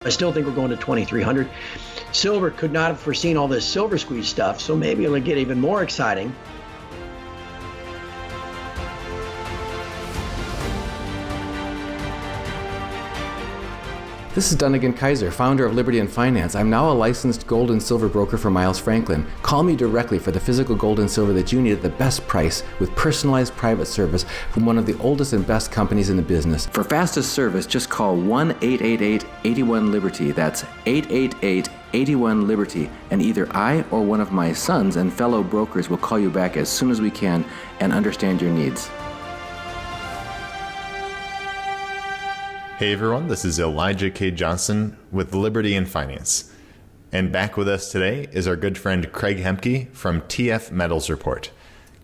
I still think we're going to 2,300. Silver could not have foreseen all this SilverSqueeze stuff, so maybe it'll get even more exciting. This is Dunnigan Kaiser, founder of Liberty and Finance. I'm now a licensed gold and silver broker for Miles Franklin. Call me directly for the physical gold and silver that you need at the best price with personalized private service from one of the oldest and best companies in the business. For fastest service, just call 1-888-81-LIBERTY. That's 888-81-LIBERTY. And either I or one of my sons and fellow brokers will call you back as soon as we can and understand your needs. Hey everyone, this is Elijah K. Johnson with Liberty and Finance. And back with us today is our good friend Craig Hemke from TF Metals Report.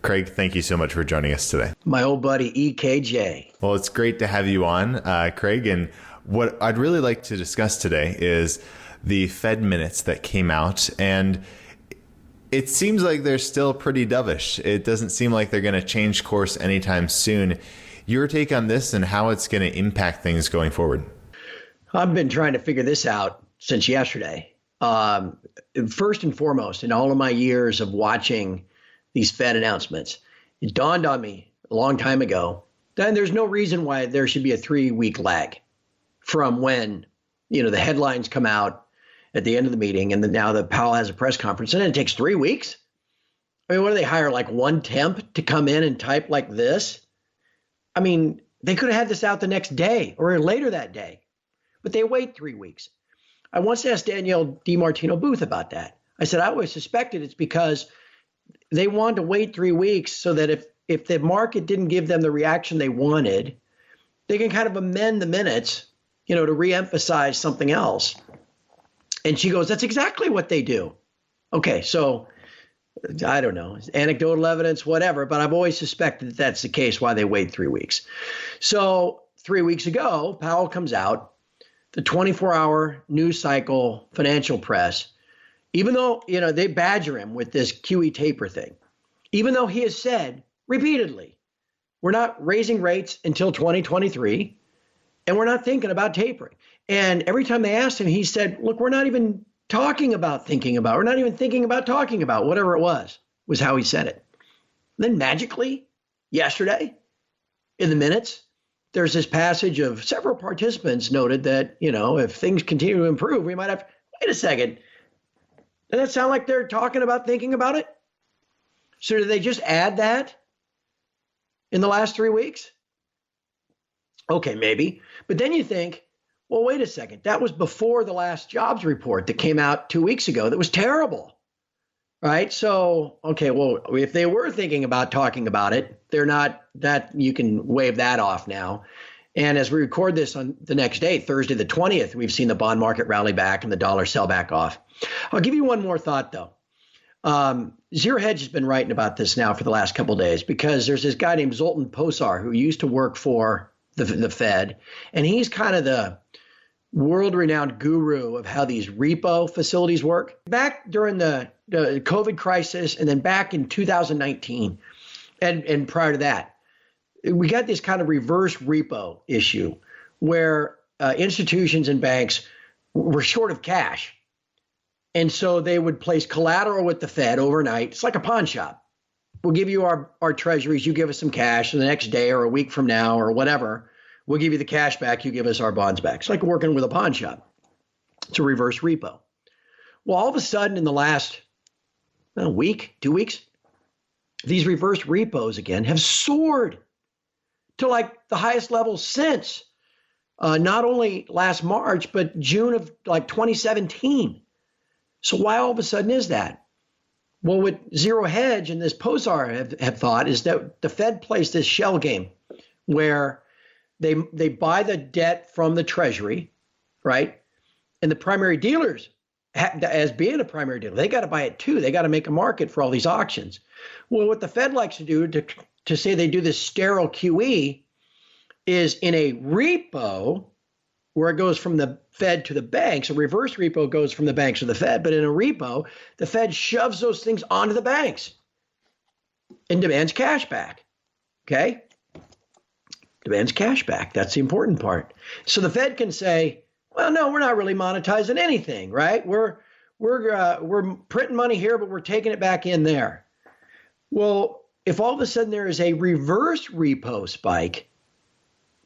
Craig, thank you so much for joining us today. My old buddy EKJ. Well, it's great to have you on, Craig. And what I'd really like to discuss today is the Fed minutes that came out. And it seems like they're still pretty dovish. It doesn't seem like they're going to change course anytime soon. Your take on this and how it's going to impact things going forward? I've been trying to figure this out since yesterday. First and foremost, in all of my years of watching these Fed announcements, it dawned on me a long time ago that there's no reason why there should be a 3-week lag from when, the headlines come out at the end of the meeting and then now that Powell has a press conference and then it takes 3 weeks. I mean, what do they hire, like one temp to come in and type like this? I mean, they could have had this out the next day or later that day, but they wait 3 weeks. I once asked Danielle DiMartino Booth about that. I said, I always suspected it's because they wanted to wait 3 weeks so that if the market didn't give them the reaction they wanted, they can kind of amend the minutes, to reemphasize something else. And she goes, that's exactly what they do. Okay, so I don't know, anecdotal evidence, whatever, but I've always suspected that that's the case, why they wait 3 weeks. So 3 weeks ago, Powell comes out, the 24-hour news cycle financial press, even though, they badger him with this QE taper thing, even though he has said repeatedly, we're not raising rates until 2023, and we're not thinking about tapering. And every time they asked him, he said, look, we're not even talking about thinking about, we're not even thinking about talking about, whatever it was how he said it. Then magically, yesterday, in the minutes, there's this passage of several participants noted that, if things continue to improve, we might have, wait a second, doesn't that sound like they're talking about thinking about it? So did they just add that in the last 3 weeks? Okay, maybe. But then you think, well, wait a second. That was before the last jobs report that came out 2 weeks ago that was terrible, right? So, okay, well, if they were thinking about talking about it, they're not, that you can wave that off now. And as we record this on the next day, Thursday the 20th, we've seen the bond market rally back and the dollar sell back off. I'll give you one more thought, though. Zero Hedge has been writing about this now for the last couple of days because there's this guy named Zoltan Posar who used to work for the Fed, and he's kind of the world-renowned guru of how these repo facilities work. Back during the COVID crisis and then back in 2019 and prior to that, we got this kind of reverse repo issue where institutions and banks were short of cash. And so they would place collateral with the Fed overnight. It's like a pawn shop. We'll give you our treasuries, you give us some cash, and the next day or a week from now or whatever, we'll give you the cash back, you give us our bonds back. It's like working with a pawn shop. It's a reverse repo. Well, all of a sudden in the last week, 2 weeks, these reverse repos again have soared to like the highest level since not only last March, but June of like 2017. So why all of a sudden is that? Well, what Zero Hedge and this Posar have thought is that the Fed plays this shell game where they buy the debt from the Treasury, right? And the primary dealers, as being a primary dealer, they got to buy it too. They got to make a market for all these auctions. Well, what the Fed likes to do to say they do this sterile QE is in a repo where it goes from the Fed to the banks. A reverse repo goes from the banks to the Fed, but in a repo, the Fed shoves those things onto the banks and demands cash back, okay? Demands cash back. That's the important part. So the Fed can say, well, no, we're not really monetizing anything, right? We're printing money here, but we're taking it back in there. Well, if all of a sudden there is a reverse repo spike,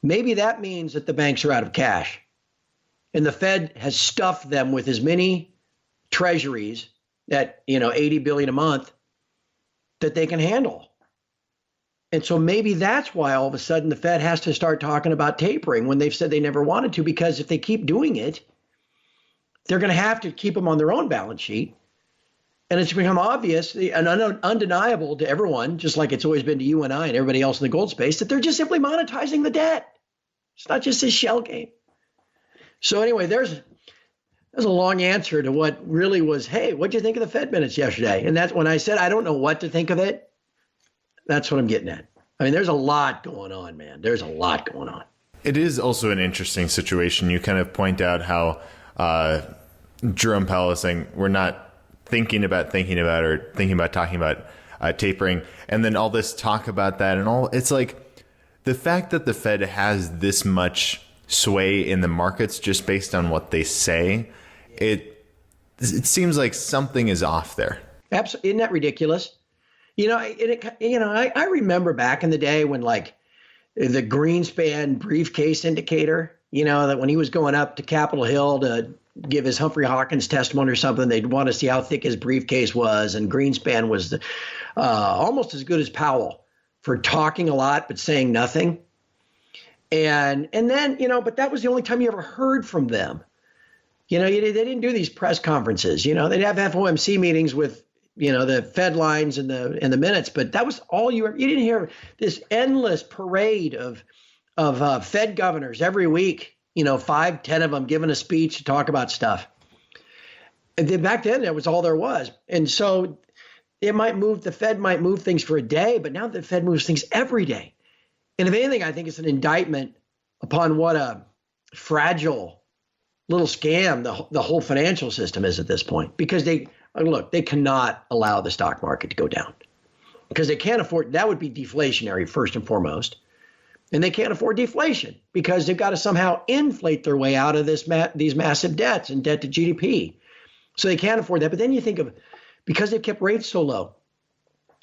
maybe that means that the banks are out of cash and the Fed has stuffed them with as many treasuries at, 80 billion a month that they can handle. And so maybe that's why all of a sudden the Fed has to start talking about tapering when they've said they never wanted to, because if they keep doing it, they're going to have to keep them on their own balance sheet. And it's become obvious and undeniable to everyone, just like it's always been to you and I and everybody else in the gold space, that they're just simply monetizing the debt. It's not just this shell game. So anyway, there's a long answer to what really was, hey, what'd you think of the Fed minutes yesterday? And that's when I said, I don't know what to think of it. That's what I'm getting at. I mean, there's a lot going on, man. There's a lot going on. It is also an interesting situation. You kind of point out how Jerome Powell is saying we're not thinking about talking about tapering. And then all this talk about that and all, it's like the fact that the Fed has this much sway in the markets just based on what they say, it seems like something is off there. Absolutely. Isn't that ridiculous? I remember back in the day when like the Greenspan briefcase indicator, that when he was going up to Capitol Hill to give his Humphrey Hawkins testimony or something, they'd want to see how thick his briefcase was. And Greenspan was almost as good as Powell for talking a lot, but saying nothing. And then, but that was the only time you ever heard from them. They didn't do these press conferences, they'd have FOMC meetings with, the Fed lines and the minutes, but that was all you didn't hear this endless parade of Fed governors every week, 5, 10 of them giving a speech to talk about stuff. And then back then that was all there was. And so the Fed might move things for a day, but now the Fed moves things every day. And if anything, I think it's an indictment upon what a fragile little scam the whole financial system is at this point, because they cannot allow the stock market to go down because they can't afford. That would be deflationary first and foremost. And they can't afford deflation because they've got to somehow inflate their way out of these massive debts and debt to GDP. So they can't afford that. But then you think of, because they've kept rates so low,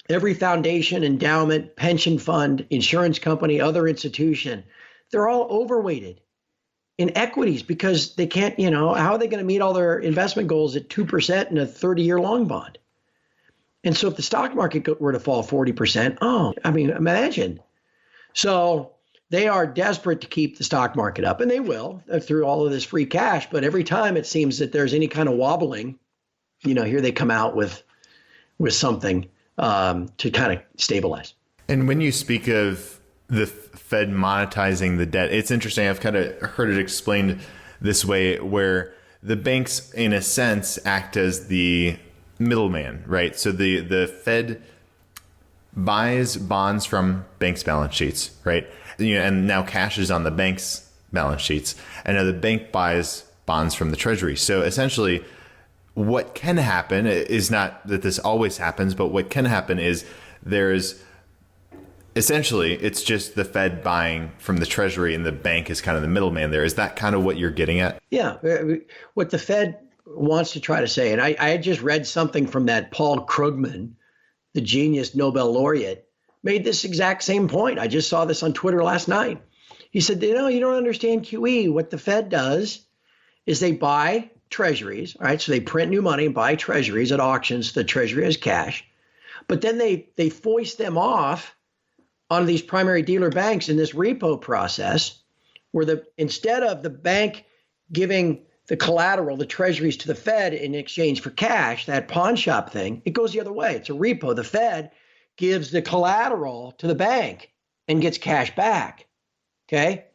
every foundation, endowment, pension fund, insurance company, other institution, they're all overweighted in equities because they can't, how are they going to meet all their investment goals at 2% in a 30-year long bond? And so if the stock market were to fall 40%, imagine. So they are desperate to keep the stock market up, and they will through all of this free cash. But every time it seems that there's any kind of wobbling, here they come out with something to kind of stabilize. And when you speak of the Fed monetizing the debt, it's interesting. I've kind of heard it explained this way, where the banks, in a sense, act as the middleman, right? So the Fed buys bonds from banks' balance sheets, right? And now cash is on the bank's balance sheets. And now the bank buys bonds from the Treasury. So essentially, what can happen is not that this always happens, but what can happen is essentially, it's just the Fed buying from the Treasury and the bank is kind of the middleman there. Is that kind of what you're getting at? Yeah. What the Fed wants to try to say, and I had just read something from that Paul Krugman, the genius Nobel laureate, made this exact same point. I just saw this on Twitter last night. He said, you don't understand QE. What the Fed does is they buy treasuries, all right? So they print new money and buy treasuries at auctions. The Treasury has cash. But then they foist them off on these primary dealer banks in this repo process, where instead of the bank giving the collateral, the treasuries, to the Fed in exchange for cash, that pawn shop thing, it goes the other way. It's a repo. The Fed gives the collateral to the bank and gets cash back. Okay,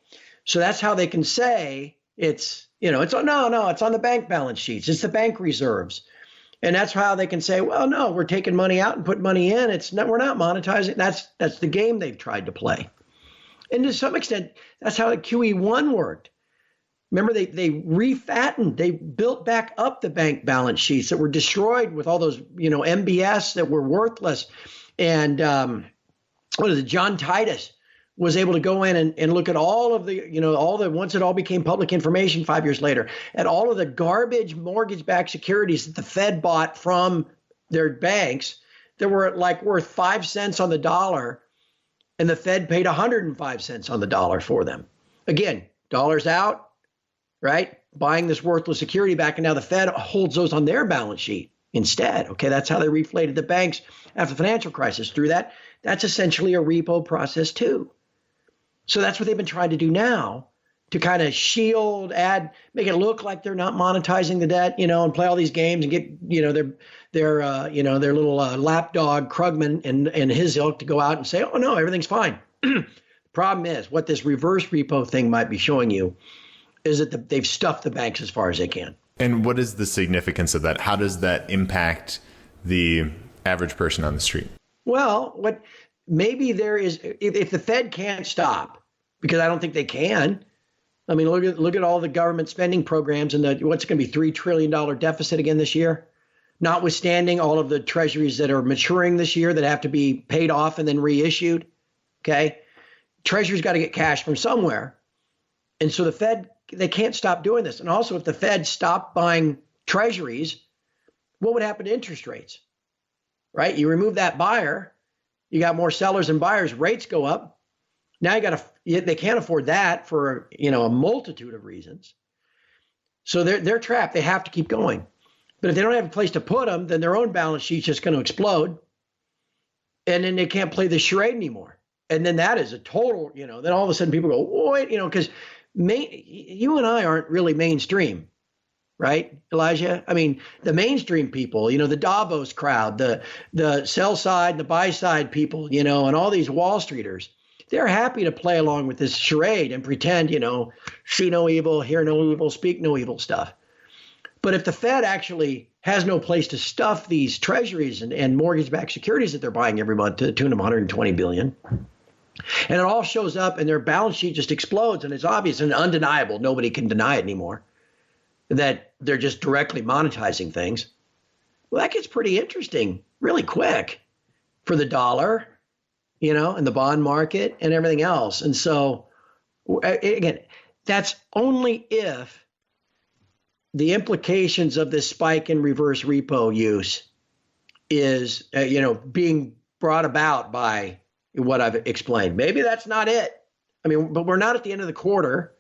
so that's how they can say it's on the bank balance sheets. It's the bank reserves. And that's how they can say, well, no, we're taking money out and putting money in. We're not monetizing. That's the game they've tried to play. And to some extent, that's how QE1 worked. Remember, they refattened, they built back up the bank balance sheets that were destroyed with all those, MBS that were worthless. And John Titus was able to go in and look at all of the, once it all became public information 5 years later, at all of the garbage mortgage-backed securities that the Fed bought from their banks that were like worth 5 cents on the dollar, and the Fed paid 105 cents on the dollar for them. Again, dollars out, right? Buying this worthless security back, and now the Fed holds those on their balance sheet instead. Okay, that's how they reflated the banks after the financial crisis. Through that, that's essentially a repo process too. So that's what they've been trying to do now, to kind of shield, make it look like they're not monetizing the debt, and play all these games and get, their little lapdog Krugman and his ilk to go out and say, oh no, everything's fine. The problem is, what this reverse repo thing might be showing you is that they've stuffed the banks as far as they can. And what is the significance of that? How does that impact the average person on the street? Well, maybe there is, if the Fed can't stop, because I don't think they can. I mean, look at all the government spending programs and what's going to be $3 trillion deficit again this year, notwithstanding all of the treasuries that are maturing this year that have to be paid off and then reissued. Okay. Treasury's got to get cash from somewhere. And so the Fed, they can't stop doing this. And also, if the Fed stopped buying treasuries, what would happen to interest rates? Right? You remove that buyer, you got more sellers and buyers, rates go up. Now they can't afford that for, a multitude of reasons. So they're trapped. They have to keep going. But if they don't have a place to put them, then their own balance sheet's just going to explode. And then they can't play the charade anymore. And then that is a total, then all of a sudden people go, wait, because you and I aren't really mainstream, right, Elijah? I mean, the mainstream people, the Davos crowd, the sell side, the buy side people, and all these Wall Streeters, they're happy to play along with this charade and pretend, see no evil, hear no evil, speak no evil stuff. But if the Fed actually has no place to stuff these treasuries and mortgage-backed securities that they're buying every month to the tune of $120 billion, and it all shows up and their balance sheet just explodes, and it's obvious and undeniable, nobody can deny it anymore, that they're just directly monetizing things, well, that gets pretty interesting really quick for the dollar, and the bond market and everything else. And so, again, that's only if the implications of this spike in reverse repo use is, being brought about by what I've explained. Maybe that's not it. I mean, but we're not at the end of the quarter.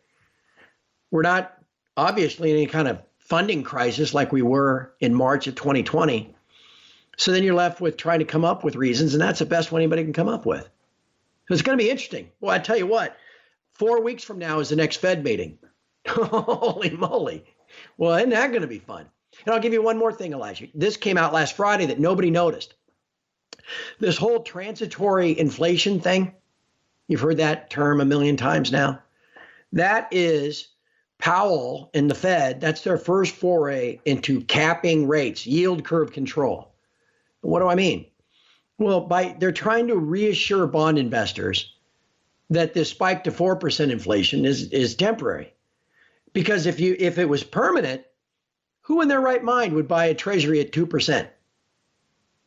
We're not obviously in any kind of funding crisis like we were in March of 2020. So then you're left with trying to come up with reasons, and that's the best one anybody can come up with. So it's going to be interesting. Well, I tell you what, 4 weeks from now is the next Fed meeting. Holy moly. Well, isn't that going to be fun? And I'll give you one more thing, Elijah. This came out last Friday that nobody noticed. This whole transitory inflation thing, you've heard that term a million times now. That is Powell and the Fed, that's their first foray into capping rates, yield curve control. What do I mean? Well, they're trying to reassure bond investors that this spike to 4% inflation is temporary. Because if it was permanent, who in their right mind would buy a treasury at 2%?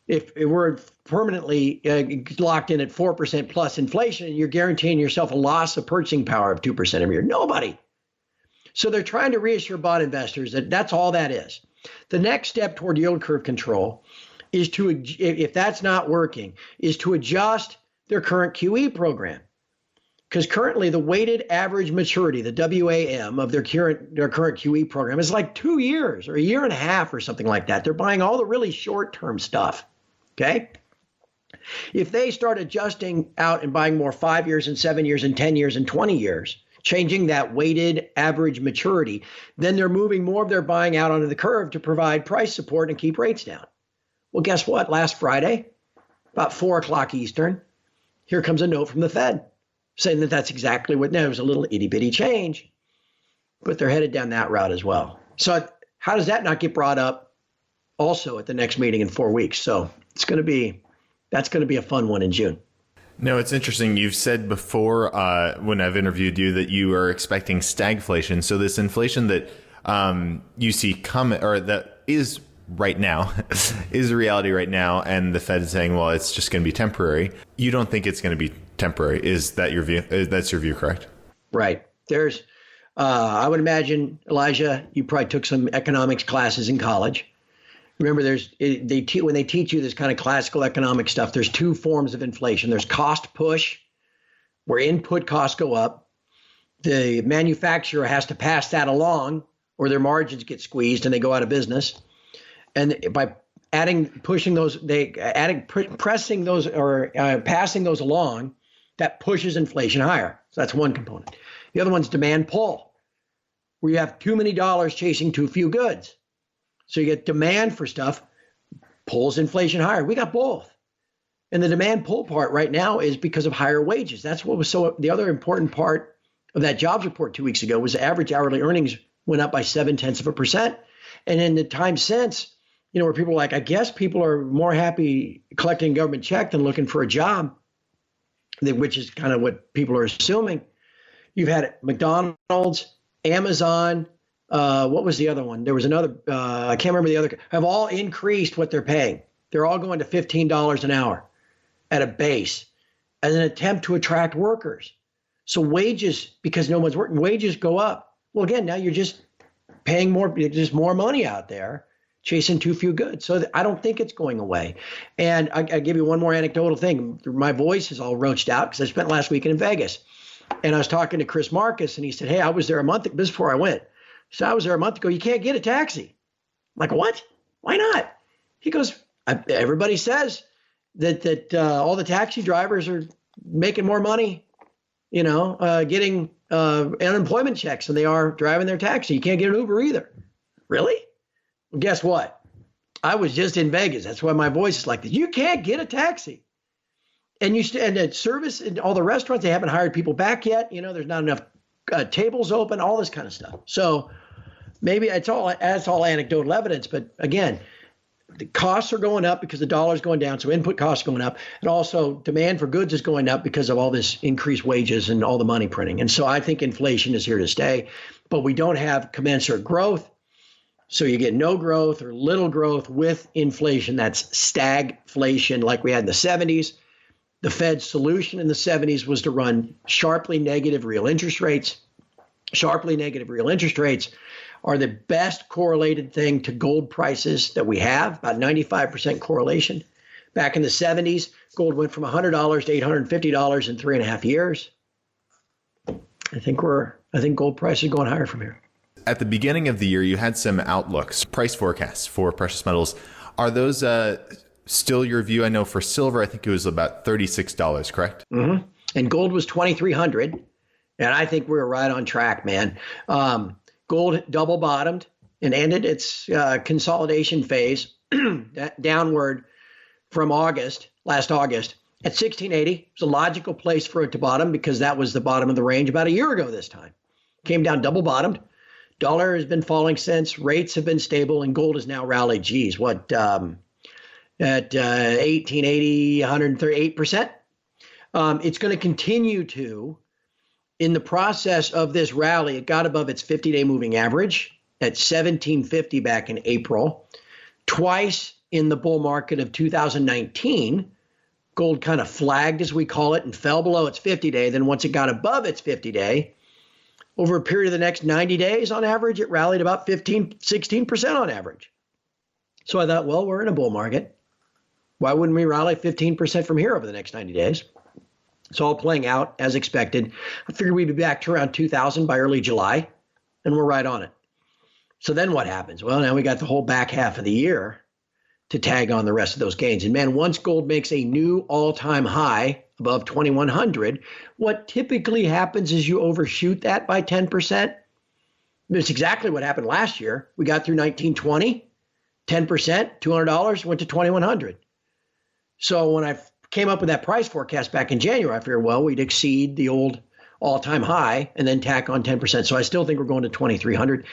If it were permanently locked in at 4% plus inflation, you're guaranteeing yourself a loss of purchasing power of 2% every year. Nobody. So they're trying to reassure bond investors that that's all that is. The next step toward yield curve control is if that's not working, is to adjust their current QE program. Because currently the weighted average maturity, the WAM of their current QE program is like 2 years or a year and a half or something like that. They're buying all the really short-term stuff, okay? If they start adjusting out and buying more 5 years and 7 years and 10 years and 20 years, changing that weighted average maturity, then they're moving more of their buying out onto the curve to provide price support and keep rates down. Well, guess what? Last Friday, about 4 o'clock Eastern, here comes a note from the Fed saying that that's exactly what, now it was a little itty bitty change, but they're headed down that route as well. So how does that not get brought up also at the next meeting in 4 weeks? So that's going to be a fun one in June. No, it's interesting. You've said before when I've interviewed you that you are expecting stagflation. So this inflation that you see coming, or that is right now, is a reality right now, and the Fed is saying, well, it's just going to be temporary. You don't think it's going to be temporary. Is that your view? That's your view, correct? Right. There's, I would imagine, Elijah, you probably took some economics classes in college. Remember, when they teach you this kind of classical economic stuff, there's two forms of inflation. There's cost push, where input costs go up. The manufacturer has to pass that along, or their margins get squeezed and they go out of business. And by passing those along, that pushes inflation higher. So that's one component. The other one's demand pull, where you have too many dollars chasing too few goods. So you get demand for stuff, pulls inflation higher. We got both. And the demand pull part right now is because of higher wages. That's what was the other important part of that jobs report 2 weeks ago was the average hourly earnings went up by 0.7%. And in the time since, where people are like, I guess people are more happy collecting a government check than looking for a job, which is kind of what people are assuming. You've had McDonald's, Amazon, what was the other one? There was another, I can't remember the other, have all increased what they're paying. They're all going to $15 an hour at a base as an attempt to attract workers. So wages, because no one's working, wages go up. Well, again, now you're just paying more, just more money out there, chasing too few goods. So I don't think it's going away. And I give you one more anecdotal thing. My voice is all roached out because I spent last weekend in Vegas. And I was talking to Chris Marcus, and he said, hey, I was there a month before I went. So I was there a month ago. You can't get a taxi. I'm like, what? Why not? He goes, everybody says that all the taxi drivers are making more money, getting unemployment checks than they are driving their taxi. You can't get an Uber either. Really? Well, guess what? I was just in Vegas. That's why my voice is like this. You can't get a taxi. And and the service and all the restaurants, they haven't hired people back yet. There's not enough tables open, all this kind of stuff. So maybe that's all anecdotal evidence. But again, the costs are going up because the dollar's going down. So input costs are going up. And also demand for goods is going up because of all this increased wages and all the money printing. And so I think inflation is here to stay. But we don't have commensurate growth. So you get no growth or little growth with inflation. That's stagflation like we had in the 70s. The Fed's solution in the 70s was to run sharply negative real interest rates. Sharply negative real interest rates are the best correlated thing to gold prices that we have, about 95% correlation. Back in the 70s, gold went from $100 to $850 in 3.5 years. I think gold prices are going higher from here. At the beginning of the year, you had some outlooks, price forecasts for precious metals. Are those still your view? I know for silver, I think it was about $36, correct? Mm-hmm. And gold was $2,300. And I think we're right on track, man. Gold double bottomed and ended its consolidation phase downward from last August at 1680. It was a logical place for it to bottom because that was the bottom of the range about a year ago this time. Came down double bottomed. Dollar has been falling since. Rates have been stable and gold has now rallied. Geez, what? At 1880, 138%. It's going to continue to, in the process of this rally, it got above its 50-day moving average at 1750 back in April. Twice in the bull market of 2019, gold kind of flagged, as we call it, and fell below its 50-day. Then once it got above its 50-day, over a period of the next 90 days on average, it rallied about 16% on average. So I thought, well, we're in a bull market. Why wouldn't we rally 15% from here over the next 90 days? It's all playing out as expected. I figured we'd be back to around 2,000 by early July, and we're right on it. So then what happens? Well, now we got the whole back half of the year to tag on the rest of those gains. And man, once gold makes a new all-time high above 2,100, what typically happens is you overshoot that by 10%. It's exactly what happened last year. We got through 1920, 10%, $200, went to 2,100. So when I came up with that price forecast back in January, I figured, well, we'd exceed the old all-time high and then tack on 10%. So I still think we're going to 2,300.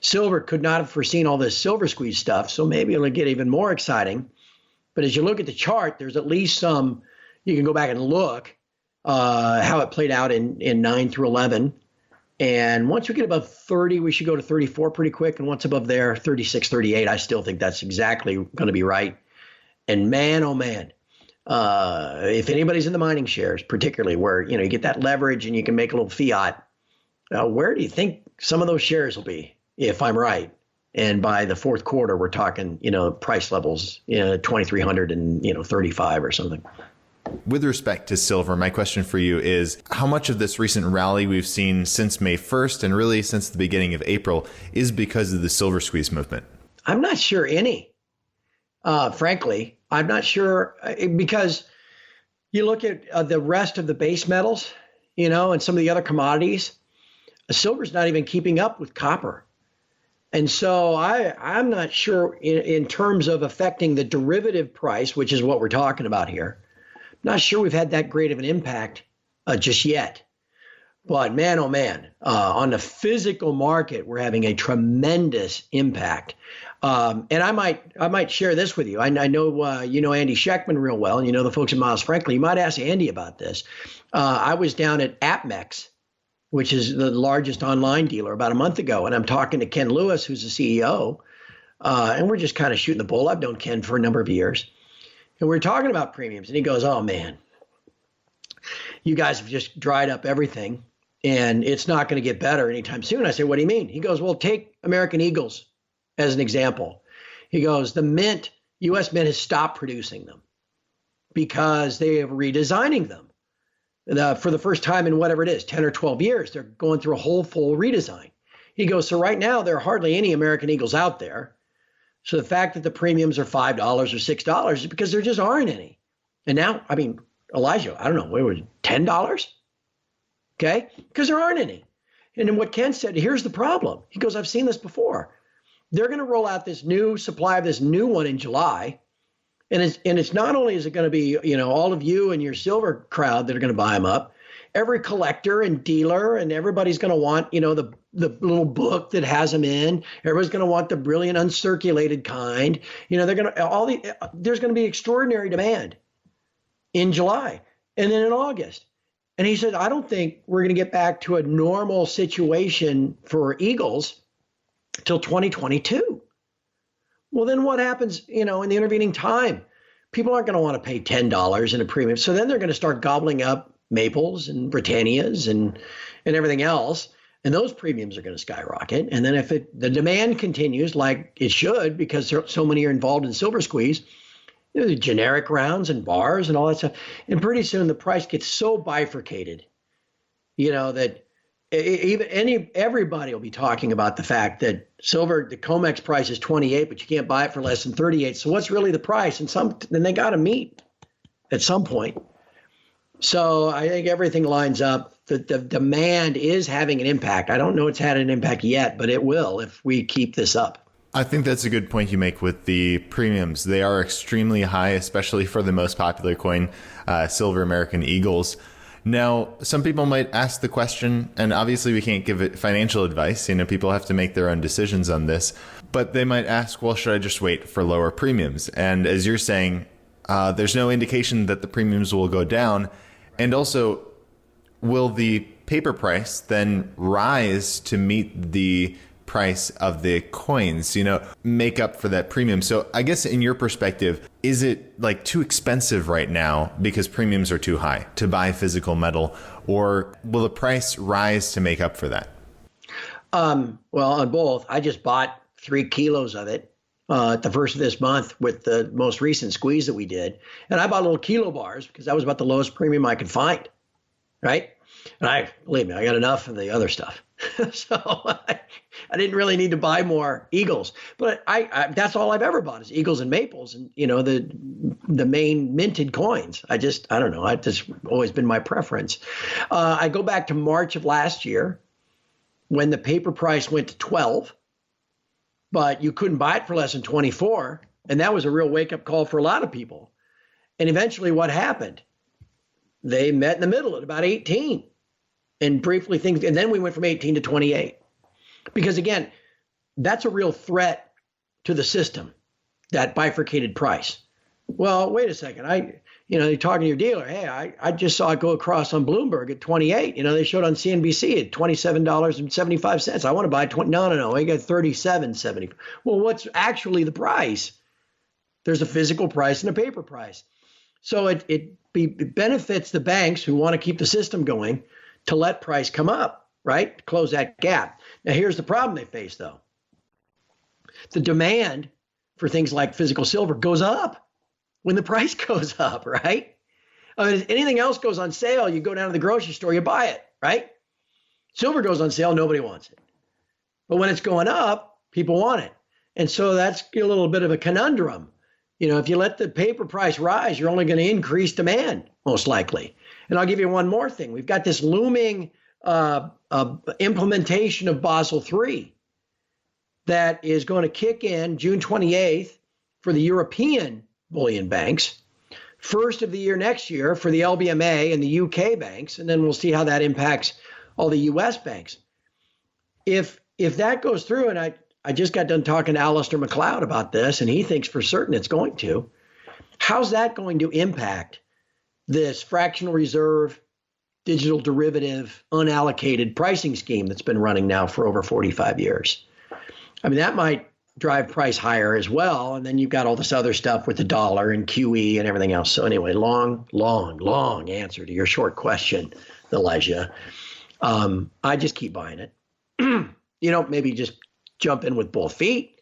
Silver could not have foreseen all this SilverSqueeze stuff, so maybe it'll get even more exciting. But as you look at the chart, there's at least some, you can go back and look how it played out in 9 through 11. And once we get above 30, we should go to 34 pretty quick. And once above there, 36, 38, I still think that's exactly going to be right. And man, oh man, If anybody's in the mining shares, particularly where, you get that leverage and you can make a little fiat, where do you think some of those shares will be, if I'm right? And by the fourth quarter, we're talking, price levels, 2,300 and, 35 or something. With respect to silver, my question for you is how much of this recent rally we've seen since May 1st and really since the beginning of April is because of the SilverSqueeze movement? I'm not sure any. Frankly, I'm not sure, because you look at the rest of the base metals, and some of the other commodities, silver's not even keeping up with copper. And so I'm not sure in terms of affecting the derivative price, which is what we're talking about here. Not sure we've had that great of an impact just yet. But man, oh man, on the physical market, we're having a tremendous impact. And I might share this with you. I know you know Andy Scheckman real well, and you know the folks at Miles Franklin. You might ask Andy about this. I was down at AppMex, which is the largest online dealer, about a month ago, and I'm talking to Ken Lewis, who's the CEO, and we're just kind of shooting the bull. I've known Ken for a number of years, and we're talking about premiums, and he goes, "Oh man, you guys have just dried up everything, and it's not going to get better anytime soon." I say, "What do you mean?" He goes, "Well, take American Eagles as an example." He goes, "The Mint, U.S. Mint has stopped producing them because they are redesigning them. For the first time in whatever it is, 10 or 12 years, they're going through a whole full redesign." He goes, "So right now, there are hardly any American Eagles out there. So the fact that the premiums are $5 or $6 is because there just aren't any." And now, I mean, Elijah, I don't know, what was it, $10? Okay, because there aren't any. And then what Ken said, here's the problem. He goes, "I've seen this before. They're going to roll out this new supply of this new one in July. And it's not only is it going to be, all of you and your silver crowd that are going to buy them up, every collector and dealer and everybody's going to want, the little book that has them in. Everybody's going to want the brilliant uncirculated kind. They're going to there's going to be extraordinary demand in July and then in August." And he said, "I don't think we're going to get back to a normal situation for Eagles till 2022. Well, then what happens, in the intervening time? People aren't going to want to pay $10 in a premium. So then they're going to start gobbling up Maples and Britannias and everything else. And those premiums are going to skyrocket. And then if the demand continues like it should, because so many are involved in SilverSqueeze, the generic rounds and bars and all that stuff. And pretty soon the price gets so bifurcated, that everybody will be talking about the fact that silver, the COMEX price is 28, but you can't buy it for less than 38. So what's really the price? And then they got to meet at some point. So I think everything lines up. The demand is having an impact. I don't know it's had an impact yet, but it will if we keep this up. I think that's a good point you make with the premiums. They are extremely high, especially for the most popular coin, Silver American Eagles. Now, some people might ask the question, and obviously we can't give it financial advice. People have to make their own decisions on this. But they might ask, well, should I just wait for lower premiums? And as you're saying, there's no indication that the premiums will go down. And also, will the paper price then rise to meet the price of the coins, make up for that premium? So I guess in your perspective, is it like too expensive right now because premiums are too high to buy physical metal, or will the price rise to make up for that? Well, on both. I just bought 3 kilos of it at the first of this month with the most recent squeeze that we did. And I bought little kilo bars because that was about the lowest premium I could find, right? And believe me, I got enough of the other stuff. So I didn't really need to buy more Eagles, but I that's all I've ever bought is Eagles and Maples and, the main minted coins. I don't know. It's just always been my preference. I go back to March of last year when the paper price went to 12, but you couldn't buy it for less than 24. And that was a real wake up call for a lot of people. And eventually what happened? They met in the middle at about 18. And briefly and then we went from 18 to 28. Because again, that's a real threat to the system, that bifurcated price. Well, wait a second. You're talking to your dealer. Hey, I just saw it go across on Bloomberg at 28. They showed on CNBC at $27.75. I want to buy 20. No. I got $37.70. Well, what's actually the price? There's a physical price and a paper price. So it benefits the banks who want to keep the system going to let price come up, right? Close that gap. Now, here's the problem they face, though. The demand for things like physical silver goes up when the price goes up, right? Anything else goes on sale, you go down to the grocery store, you buy it, right? Silver goes on sale, nobody wants it. But when it's going up, people want it. And so that's a little bit of a conundrum. If you let the paper price rise, you're only going to increase demand, most likely. And I'll give you one more thing. We've got this looming implementation of Basel III that is going to kick in June 28th for the European bullion banks, first of the year next year for the LBMA and the UK banks, and then we'll see how that impacts all the US banks. If that goes through, and I just got done talking to Alistair McLeod about this, and he thinks for certain it's going to, how's that going to impact this fractional reserve, digital derivative, unallocated pricing scheme that's been running now for over 45 years? I mean, that might drive price higher as well. And then you've got all this other stuff with the dollar and QE and everything else. So anyway, long answer to your short question, Elijah. I just keep buying it. Maybe just jump in with both feet.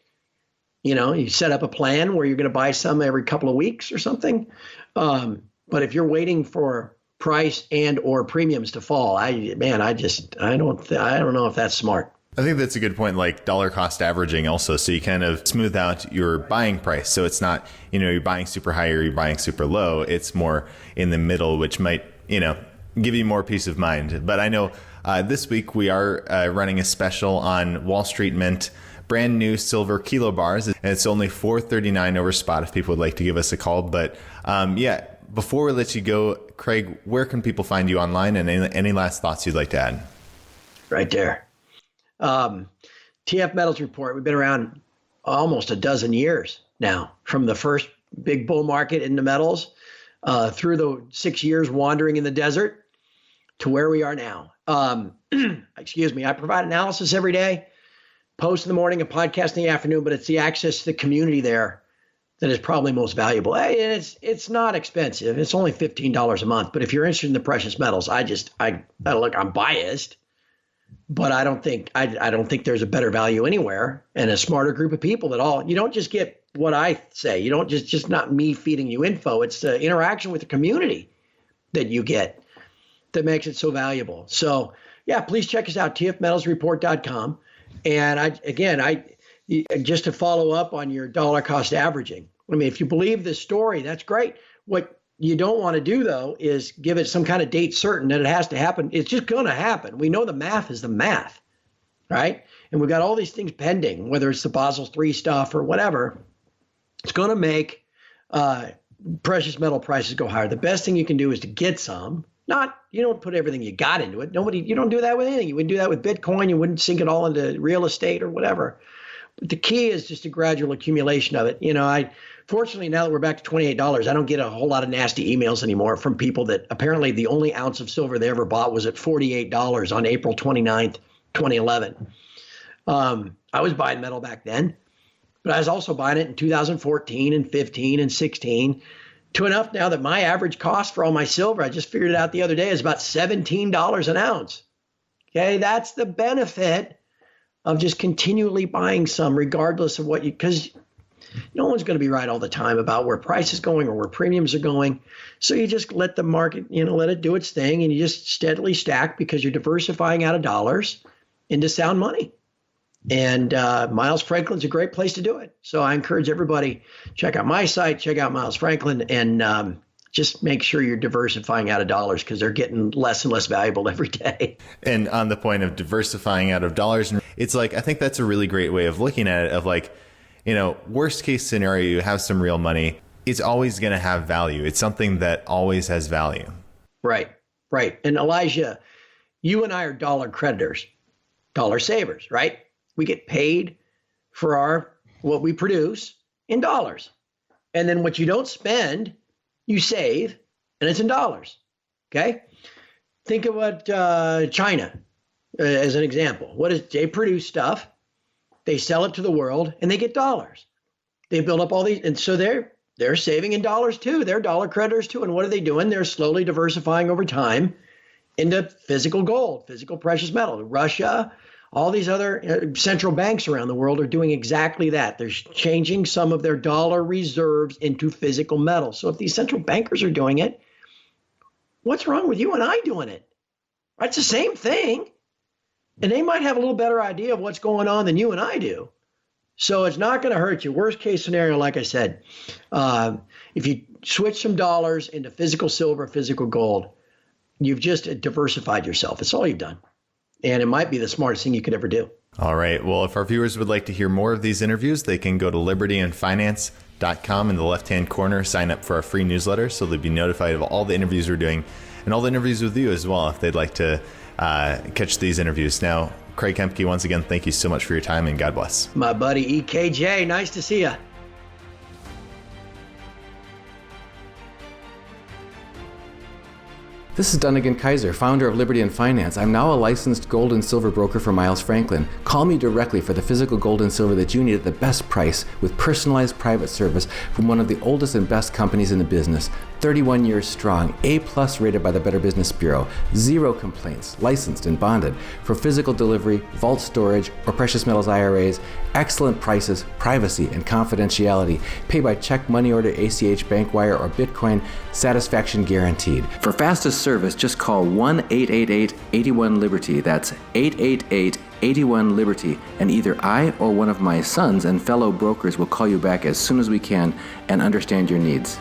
You set up a plan where you're going to buy some every couple of weeks or something. But if you're waiting for price and or premiums to fall, I don't know if that's smart. I think that's a good point, like dollar cost averaging also. So you kind of smooth out your buying price. So it's not, you're buying super high or you're buying super low. It's more in the middle, which might, give you more peace of mind. But I know this week we are running a special on Wall Street Mint brand new silver kilo bars. And it's only $4.39 over spot if people would like to give us a call. But before we let you go, Craig, where can people find you online, and any last thoughts you'd like to add? Right there. TF Metals Report. We've been around almost a dozen years now, from the first big bull market in the metals through the 6 years wandering in the desert to where we are now. Excuse me. I provide analysis every day, post in the morning, a podcast in the afternoon, but it's the access to the community there that is probably most valuable. And it's not expensive. It's only $15 a month. But if you're interested in the precious metals, I'm biased. But I don't think there's a better value anywhere, and a smarter group of people you don't just get what I say. You don't just not me feeding you info. It's the interaction with the community that you get that makes it so valuable. So please check us out, tfmetalsreport.com. And just to follow up on your dollar cost averaging. I mean, if you believe this story, that's great. What you don't want to do, though, is give it some kind of date certain that it has to happen. It's just going to happen. We know the math is the math, right? And we've got all these things pending, whether it's the Basel III stuff or whatever. It's going to make precious metal prices go higher. The best thing you can do is to get some. You don't put everything you got into it. You don't do that with anything. You wouldn't do that with Bitcoin. You wouldn't sink it all into real estate or whatever. But the key is just a gradual accumulation of it. Fortunately, now that we're back to $28, I don't get a whole lot of nasty emails anymore from people that apparently the only ounce of silver they ever bought was at $48 on April 29th, 2011. I was buying metal back then, but I was also buying it in 2014 and 15 and 16 to enough now that my average cost for all my silver, I just figured it out the other day, is about $17 an ounce. Okay, that's the benefit of just continually buying some regardless of because no one's going to be right all the time about where price is going or where premiums are going. So you just let the market, let it do its thing, and you just steadily stack because you're diversifying out of dollars into sound money. And Miles Franklin's a great place to do it. So I encourage everybody, check out my site, check out Miles Franklin, and just make sure you're diversifying out of dollars because they're getting less and less valuable every day. And on the point of diversifying out of dollars, it's I think that's a really great way of looking at it, of worst case scenario, you have some real money. It's always going to have value. It's something that always has value. Right. And Elijah, you and I are dollar creditors, dollar savers, right? We get paid for what we produce in dollars. And then what you don't spend, you save, and it's in dollars. Okay? Think of what China as an example. They produce stuff, they sell it to the world, and they get dollars. They build up all these, and so they're they're saving in dollars too. They're dollar creditors too. And what are they doing? They're slowly diversifying over time into physical gold, physical precious metal. Russia, all these other central banks around the world are doing exactly that. They're changing some of their dollar reserves into physical metal. So if these central bankers are doing it, what's wrong with you and I doing it? It's the same thing. And they might have a little better idea of what's going on than you and I do. So it's not going to hurt you. Worst case scenario, like I said, if you switch some dollars into physical silver, physical gold, you've just diversified yourself. It's all you've done. And it might be the smartest thing you could ever do. All right. Well, if our viewers would like to hear more of these interviews, they can go to libertyandfinance.com in the left-hand corner, sign up for our free newsletter so they'll be notified of all the interviews we're doing and all the interviews with you as well if they'd like to catch these interviews. Now, Craig Hemke, once again, thank you so much for your time and God bless. My buddy EKJ, nice to see you. This is Dunnigan Kaiser, founder of Liberty and Finance. I'm now a licensed gold and silver broker for Miles Franklin. Call me directly for the physical gold and silver that you need at the best price with personalized private service from one of the oldest and best companies in the business. 31 years strong, A+ rated by the Better Business Bureau, 0 complaints, licensed and bonded. For physical delivery, vault storage, or precious metals IRAs, excellent prices, privacy, and confidentiality. Pay by check, money order, ACH, bank wire, or Bitcoin. Satisfaction guaranteed. For fastest service, just call 1-888-81-LIBERTY. That's 888-81-LIBERTY. And either I or one of my sons and fellow brokers will call you back as soon as we can and understand your needs.